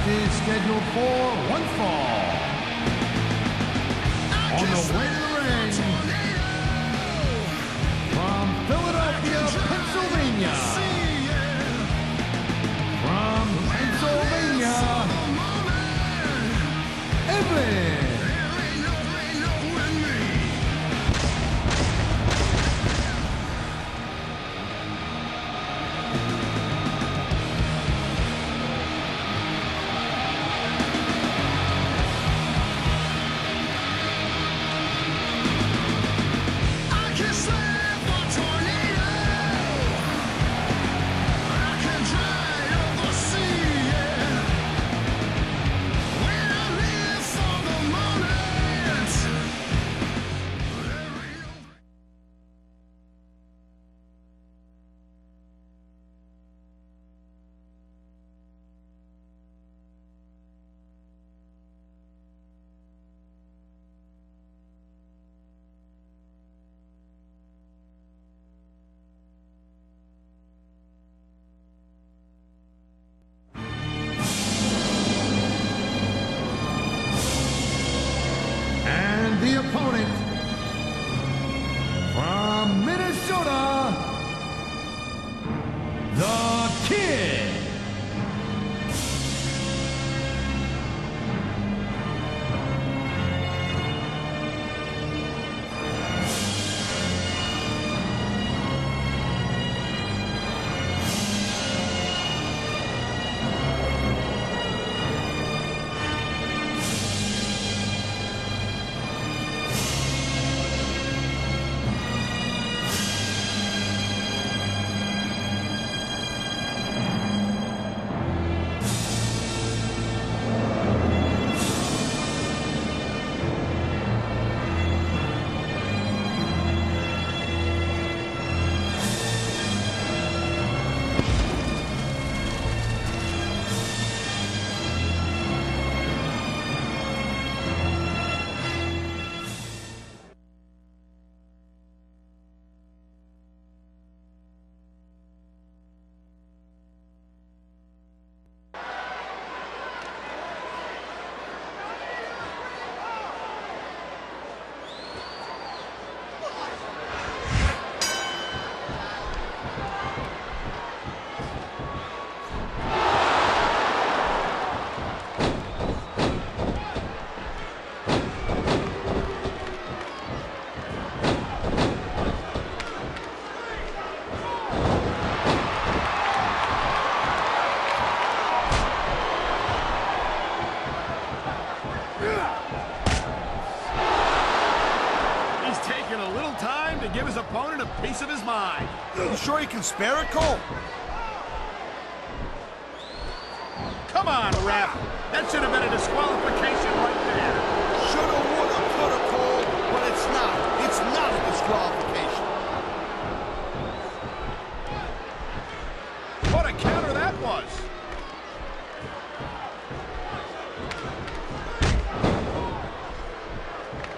is scheduled for one fall. On the way to the ring, from Philadelphia, Pennsylvania. From Pennsylvania, Evan. The opponent from Minnesota, the Kid. Give his opponent a piece of his mind. You sure he can spare it, Cole? Come on, ref. That should have been a disqualification right there. Shoulda, woulda, coulda, Cole, but it's not. It's not a disqualification. What a counter that was.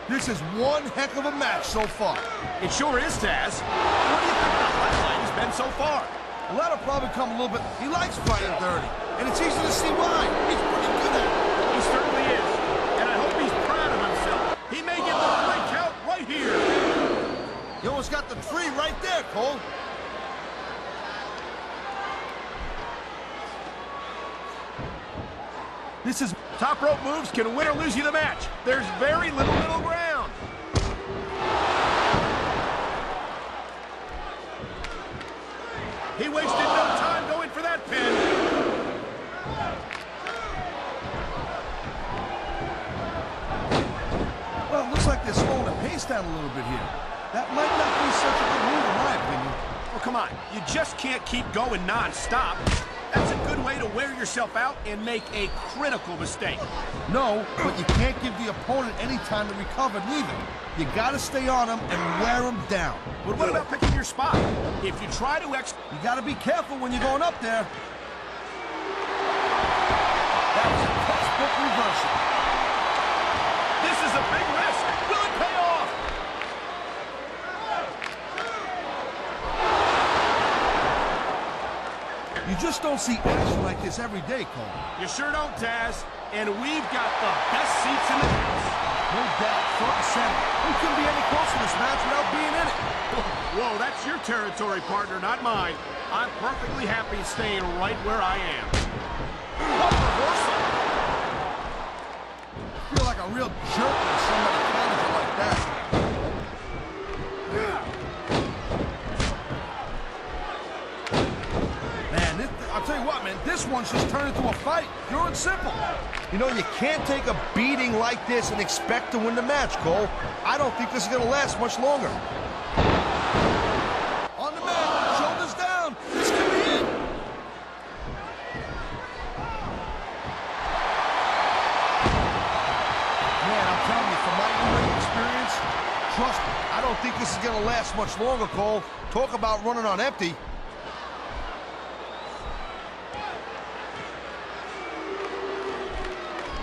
This is one heck of a match so far. It sure is, Taz. What do you think the highlight has been so far? Well, that'll probably come a little bit. He likes fighting dirty, and it's easy to see why. He's pretty good at it. He certainly is, and I hope he's proud of himself. He may get the 3 count right here. You almost got the 3 right there, Cole. This is top rope moves can win or lose you the match. There's very little middle ground. He wasted no time going for that pin. Well, it looks like they're slowing the pace down a little bit here. That might not be such a good move in my opinion. Well, come on. You just can't keep going non-stop. That's a good way to wear yourself out and make a critical mistake. No, but you can't give the opponent any time to recover neither. You gotta stay on him and wear him down. But what about picking your spot? If you try to you gotta be careful when you're going up there. That was a textbook reversal. This is a big risk. Will it pay off? You just don't see action like this every day, Cole. You sure don't, Taz. And we've got the best seats in the house. No doubt, front and center. We couldn't be any closer to this match without being in it. Whoa, that's your territory, partner, not mine. I'm perfectly happy staying right where I am. What reversal! I feel like a real jerk when somebody counters it like that. Man, I'll tell you what, man, this one's just turned into a fight. Pure and simple. You know, you can't take a beating like this and expect to win the match, Cole. I don't think this is going to last much longer. On the mat, shoulders down. This could be it. Man, I'm telling you, from my in-ring experience, trust me, I don't think this is going to last much longer, Cole. Talk about running on empty.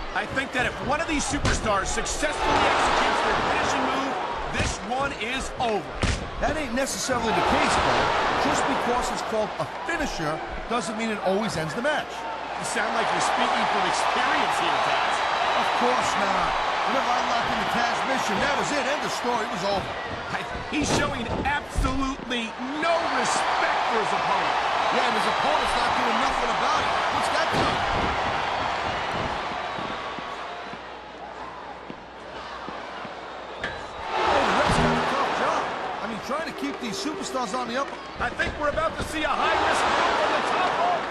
I think that if one of these superstars successfully executes their finishing move, this one is over. That ain't necessarily the case, Cole. Just because it's called a finisher doesn't mean it always ends the match. You sound like you're speaking from experience here, Taz. Of course not. Whenever I locked in the Taz mission, that was it. End of story. It was over. He's showing absolutely no respect for his opponent. Yeah, and his opponent's not doing nothing about it. What's that doing? Trying to keep these superstars on the up. I think we're about to see a high-risk move from the top rope.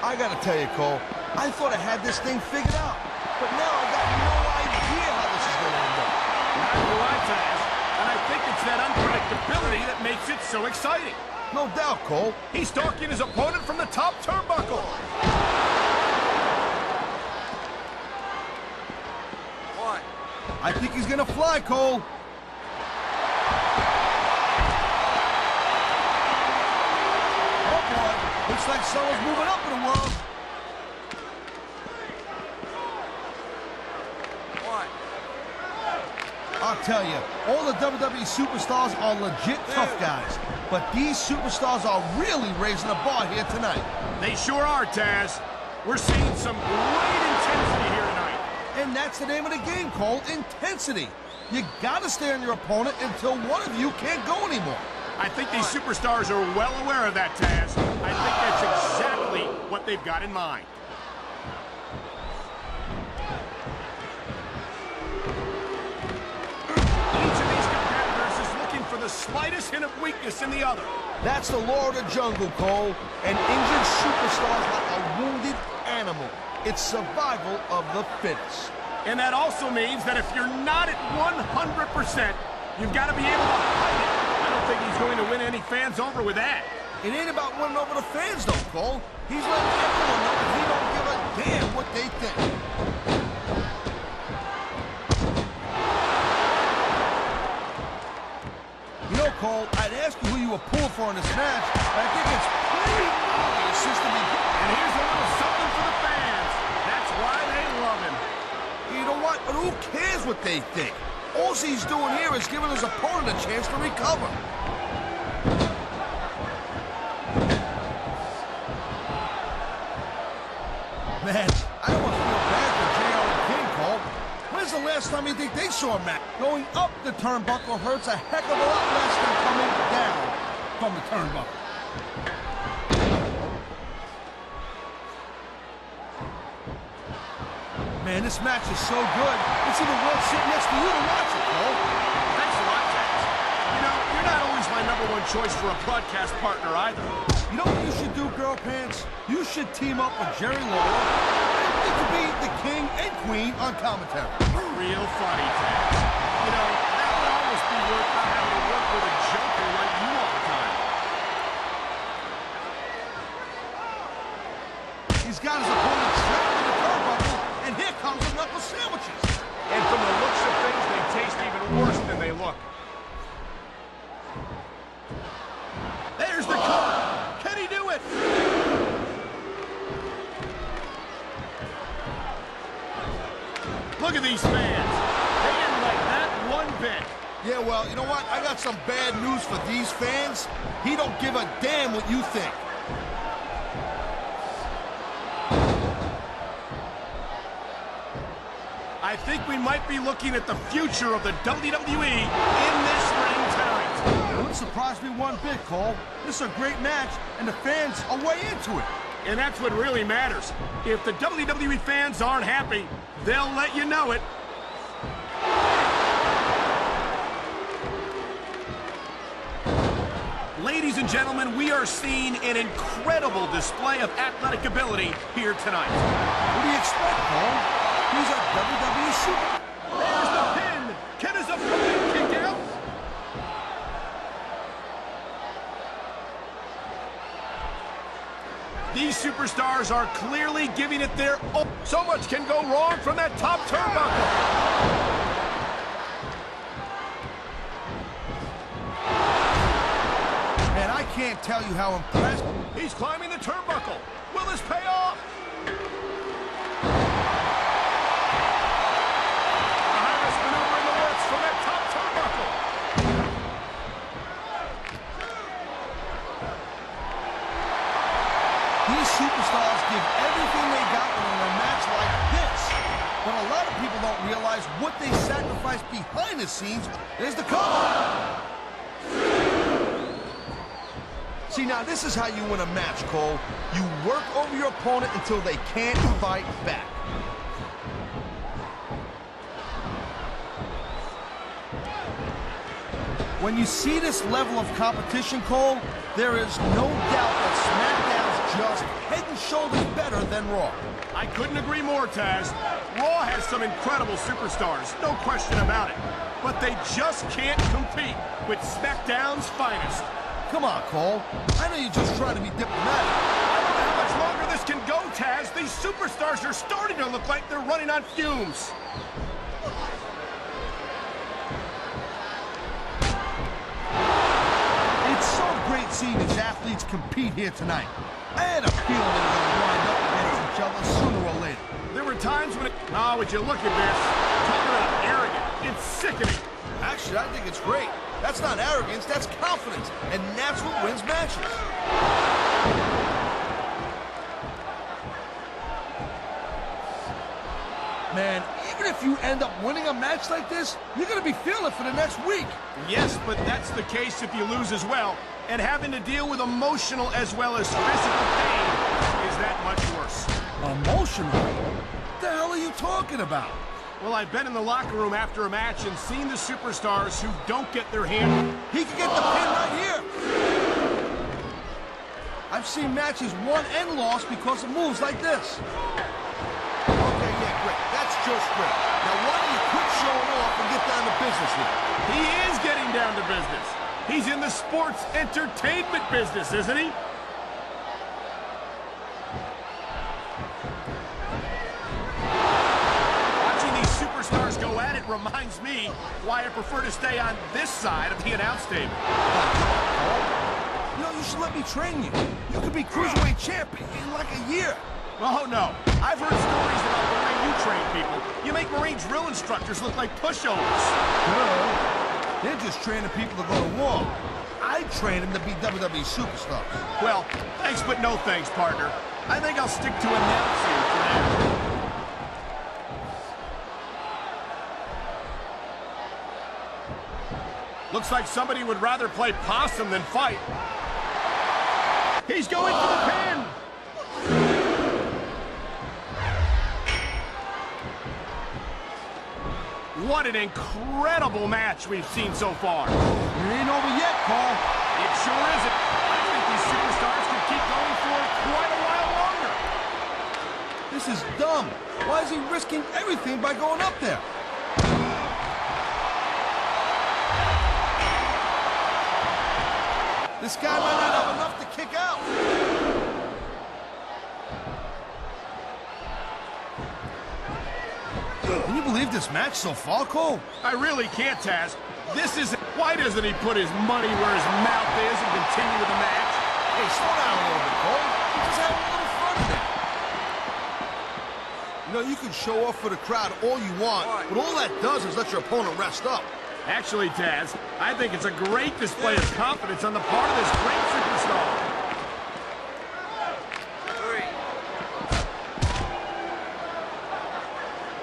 I gotta tell you, Cole, I thought I had this thing figured out, but now I got no idea how this is gonna end up. Neither do I, Taz. And I think it's that unpredictability that makes it so exciting. No doubt, Cole. He's stalking his opponent from the top turnbuckle. I think he's gonna fly, Cole. Oh boy, looks like someone's moving up in the world. I'll tell you, all the WWE superstars are legit tough guys, but these superstars are really raising the bar here tonight. They sure are, Taz. We're seeing some great intensity here tonight. And that's the name of the game, Cole, intensity. You gotta stay on your opponent until one of you can't go anymore. I think these superstars are well aware of that, Taz. I think that's exactly what they've got in mind. Each of these competitors is looking for the slightest hint of weakness in the other. That's the law of the jungle, Cole. An injured superstar is like a wounded animal. It's survival of the fittest. And that also means that if you're not at 100%, you've got to be able to hide it. I don't think he's going to win any fans over with that. It ain't about winning over the fans, though, Cole. He's letting everyone know that he don't give a damn what they think. You know, Cole, I'd ask you who you were pulling for in this match, but I think it's pretty obvious since the beginning. And here's a little something for the fans. That's why they love him. You know what? But who cares what they think? All he's doing here is giving his opponent a chance to recover. Man, I don't want to feel bad for JR and King, Cole. When's the last time you think they saw a match? Going up the turnbuckle hurts a heck of a lot less than coming down from the turnbuckle. Man, this match is so good. It's even worth sitting next to you to watch it, Cole. Thanks a lot, Taz. You know, you're not always my #1 choice for a broadcast partner either. You know what you should do, Girl Pants? You should team up with Jerry Lawler. You could be the king and queen on commentary. Real funny, Taz. You know, that would almost be worth not having to work with a joker like you all the time. He's got his opponent trapped in the turnbuckle, and here comes the knuckle sandwiches. And from the looks of things, they taste even worse than they look. There's the cover. Can he do it? Look at these fans. They didn't like that one bit. Yeah, well, you know what? I got some bad news for these fans. He don't give a damn what you think. I think we might be looking at the future of the WWE in this ring tonight. It wouldn't surprise me one bit, Cole. This is a great match, and the fans are way into it. And that's what really matters. If the WWE fans aren't happy, they'll let you know it. Ladies and gentlemen, we are seeing an incredible display of athletic ability here tonight. What do you expect, Cole? He's a WWE super. There's the pin. Can his opponent kick out? These superstars are clearly giving it their all. So much can go wrong from that top turnbuckle. I can't tell you how impressed. He's climbing the turnbuckle. Will this pay off? The highest maneuver in the works from that top turnbuckle. These superstars give everything they got in a match like this. But a lot of people don't realize what they sacrifice behind the scenes. There's the cover. See, now this is how you win a match, Cole. You work over your opponent until they can't fight back. When you see this level of competition, Cole, there is no doubt that SmackDown's just head and shoulders better than Raw. I couldn't agree more, Taz. Raw has some incredible superstars, no question about it. But they just can't compete with SmackDown's finest. Come on, Cole. I know you're just trying to be diplomatic. I don't know how much longer this can go, Taz. These superstars are starting to look like they're running on fumes. It's so great seeing these athletes compete here tonight. I had a feeling they were going to wind up against each other sooner or later. There were times when oh, would you look at this? Talk about arrogant. It's sickening. Actually, I think it's great. That's not arrogance, that's confidence. And that's what wins matches. Man, even if you end up winning a match like this, you're going to be feeling it for the next week. Yes, but that's the case if you lose as well. And having to deal with emotional as well as physical pain is that much worse. Emotional? What the hell are you talking about? Well, I've been in the locker room after a match and seen the superstars who don't get their hand. He can get the pin right here. I've seen matches won and lost because of moves like this. Okay, yeah, great. That's just great. Now, why don't you quit showing off and get down to business here? He is getting down to business. He's in the sports entertainment business, isn't he? Superstars go at it reminds me why I prefer to stay on this side of the announce table. You know, you should let me train you. You could be Cruiserweight champion in like a year. Oh, no. I've heard stories about the way you train people. You make Marine drill instructors look like pushovers. No, they're just training people to go to war. I train them to be WWE superstars. Well, thanks but no thanks, partner. I think I'll stick to announcing for now. Looks like somebody would rather play possum than fight. He's going for the pin. What an incredible match we've seen so far. It ain't over yet, Cole. It sure isn't. I think these superstars could keep going for quite a while longer. This is dumb. Why is he risking everything by going up there? This guy might not have enough to kick out. Can you believe this match so far, Cole? I really can't, Taz. This is... Why doesn't he put his money where his mouth is and continue with the match? Hey, slow down a little bit, Cole. Just have a little fun in it. You know, you can show off for the crowd all you want, but all that does is let your opponent rest up. Actually, Taz, I think it's a great display of confidence on the part of this great superstar.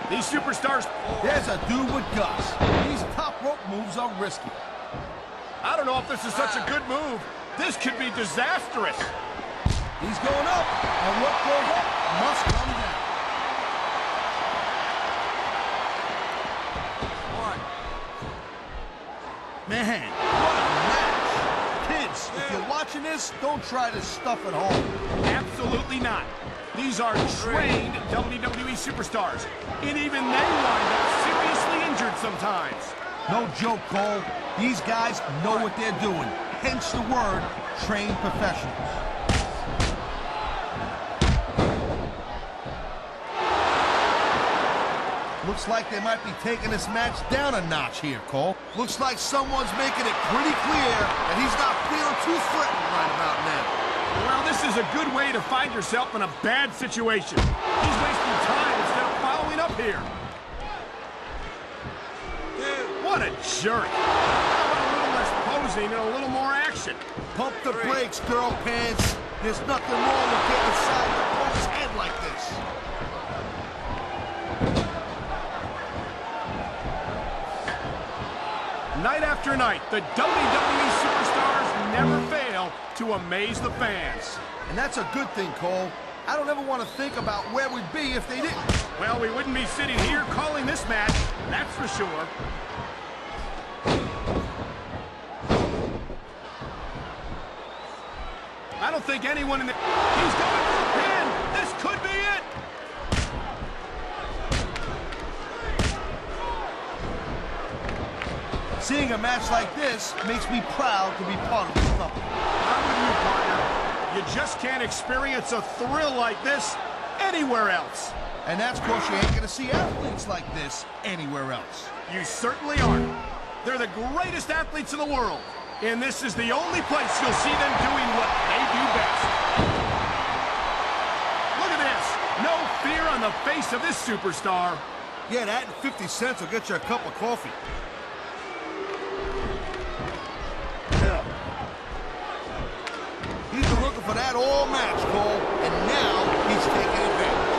These superstars... There's a dude with guts. These top rope moves are risky. I don't know if this is such a good move. This could be disastrous. He's going up, and what goes up must come down. Man, what a match. Kids, if you're watching this, don't try this stuff at home. Absolutely not. These are trained WWE superstars, and even they wind up seriously injured sometimes. No joke, Cole. These guys know what they're doing. Hence the word, trained professionals. Looks like they might be taking this match down a notch here, Cole. Looks like someone's making it pretty clear that he's not feeling too threatened right about now. Well, this is a good way to find yourself in a bad situation. He's wasting time instead of following up here. What a jerk. How about a little less posing and a little more action? Pump the brakes, girl pants. There's nothing wrong with getting inside your opponent's head like this. Night after night, the WWE superstars never fail to amaze the fans. And that's a good thing, Cole. I don't ever want to think about where we'd be if they didn't. Well, we wouldn't be sitting here calling this match, that's for sure. I don't think anyone in the... He's going for the pin! This could be it! Seeing a match like this makes me proud to be part of this company. I'm with you, partner. You just can't experience a thrill like this anywhere else. And that's because you ain't gonna see athletes like this anywhere else. You certainly aren't. They're the greatest athletes in the world. And this is the only place you'll see them doing what they do best. Look at this. No fear on the face of this superstar. Yeah, that and 50 cents will get you a cup of coffee. He's been looking for that all match, Cole, and now he's taking advantage.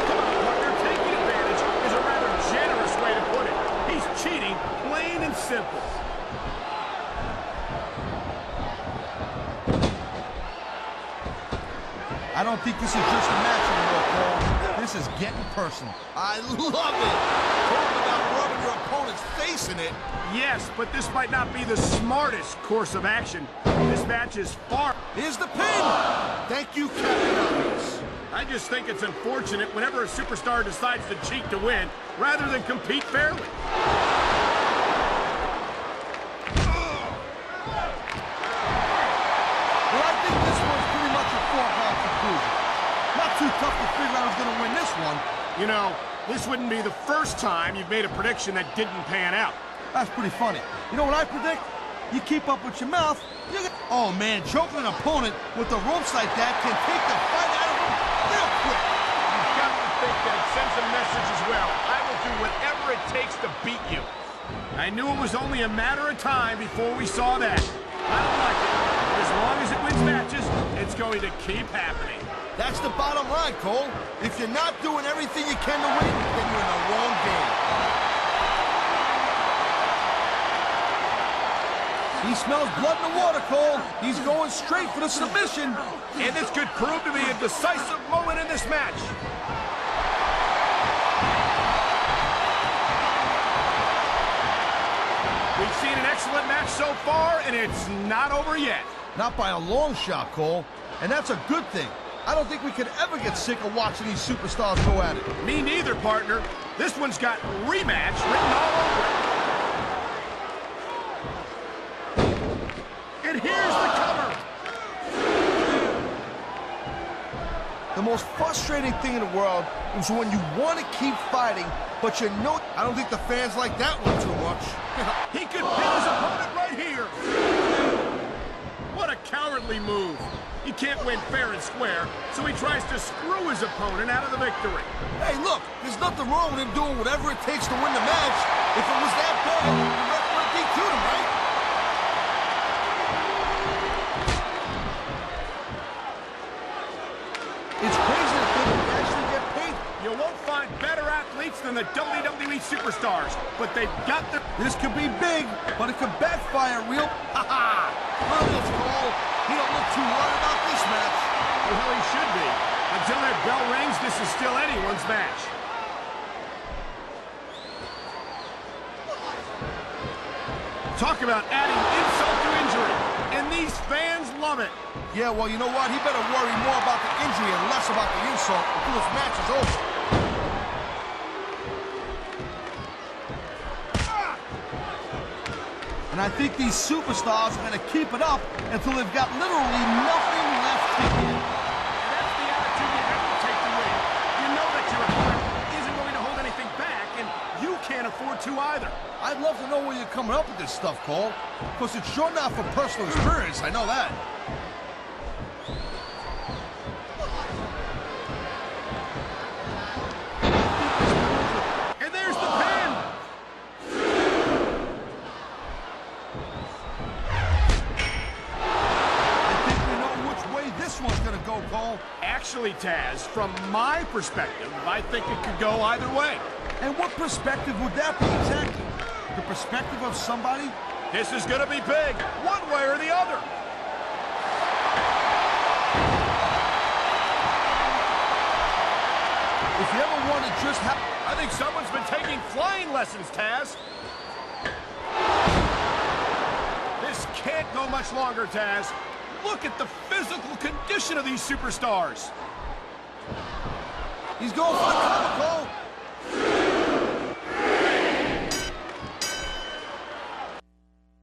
Come on, partner. Taking advantage is a rather generous way to put it. He's cheating, plain and simple. I don't think this is just a match anymore, Cole. This is getting personal. I love it! Talk about rubbing your opponent's face in it. Yes, but this might not be the smartest course of action. This match is far... Here's the pin! Thank you, Captain Obvious. I just think it's unfortunate whenever a superstar decides to cheat to win, rather than compete fairly. Well, I think this one's pretty much a foregone conclusion. Not too tough to figure out who's going to win this one. You know, this wouldn't be the first time you've made a prediction that didn't pan out. That's pretty funny. You know what I predict? You keep up with your mouth, you get... Oh, man, choking an opponent with the ropes like that can take the fight out of him real quick. You've got to think that it sends a message as well. I will do whatever it takes to beat you. I knew it was only a matter of time before we saw that. I don't like it, but as long as it wins matches, it's going to keep happening. That's the bottom line, Cole. If you're not doing everything you can to win, then you're in the wrong game. He smells blood in the water, Cole. He's going straight for the submission. And this could prove to be a decisive moment in this match. We've seen an excellent match so far, and it's not over yet. Not by a long shot, Cole. And that's a good thing. I don't think we could ever get sick of watching these superstars go at it. Me neither, partner. This one's got rematch written all over it. And here's the cover. The most frustrating thing in the world is when you want to keep fighting, but you know... I don't think the fans like that one too much. He could pin his opponent right here. What a cowardly move. He can't win fair and square, so he tries to screw his opponent out of the victory. Hey, look, there's nothing wrong with him doing whatever it takes to win the match. If it was that bad, the referee superstars, but they've got the... This could be big, but it could backfire real... Ha-ha! Well, let's Cole. He don't look too worried about this match. Well, he should be. Until that bell rings, this is still anyone's match. Talk about adding insult to injury, and these fans love it. Yeah, well, you know what? He better worry more about the injury and less about the insult until this match is over. And I think these superstars are going to keep it up until they've got literally nothing left to give. That's the attitude you have to take to win. You know that your opponent isn't going to hold anything back, and you can't afford to either. I'd love to know where you're coming up with this stuff, Cole. Because it's sure not for personal experience, I know that. And there's the pin! I think we know which way this one's going to go, Cole. Actually, Taz, from my perspective, I think it could go either way. And what perspective would that be exactly? The perspective of somebody? This is going to be big, one way or the other. If you ever wondered just how... I think someone's been taking flying lessons, Taz. This can't go much longer, Taz. Look at the physical condition of these superstars. He's going for the cover, Cole.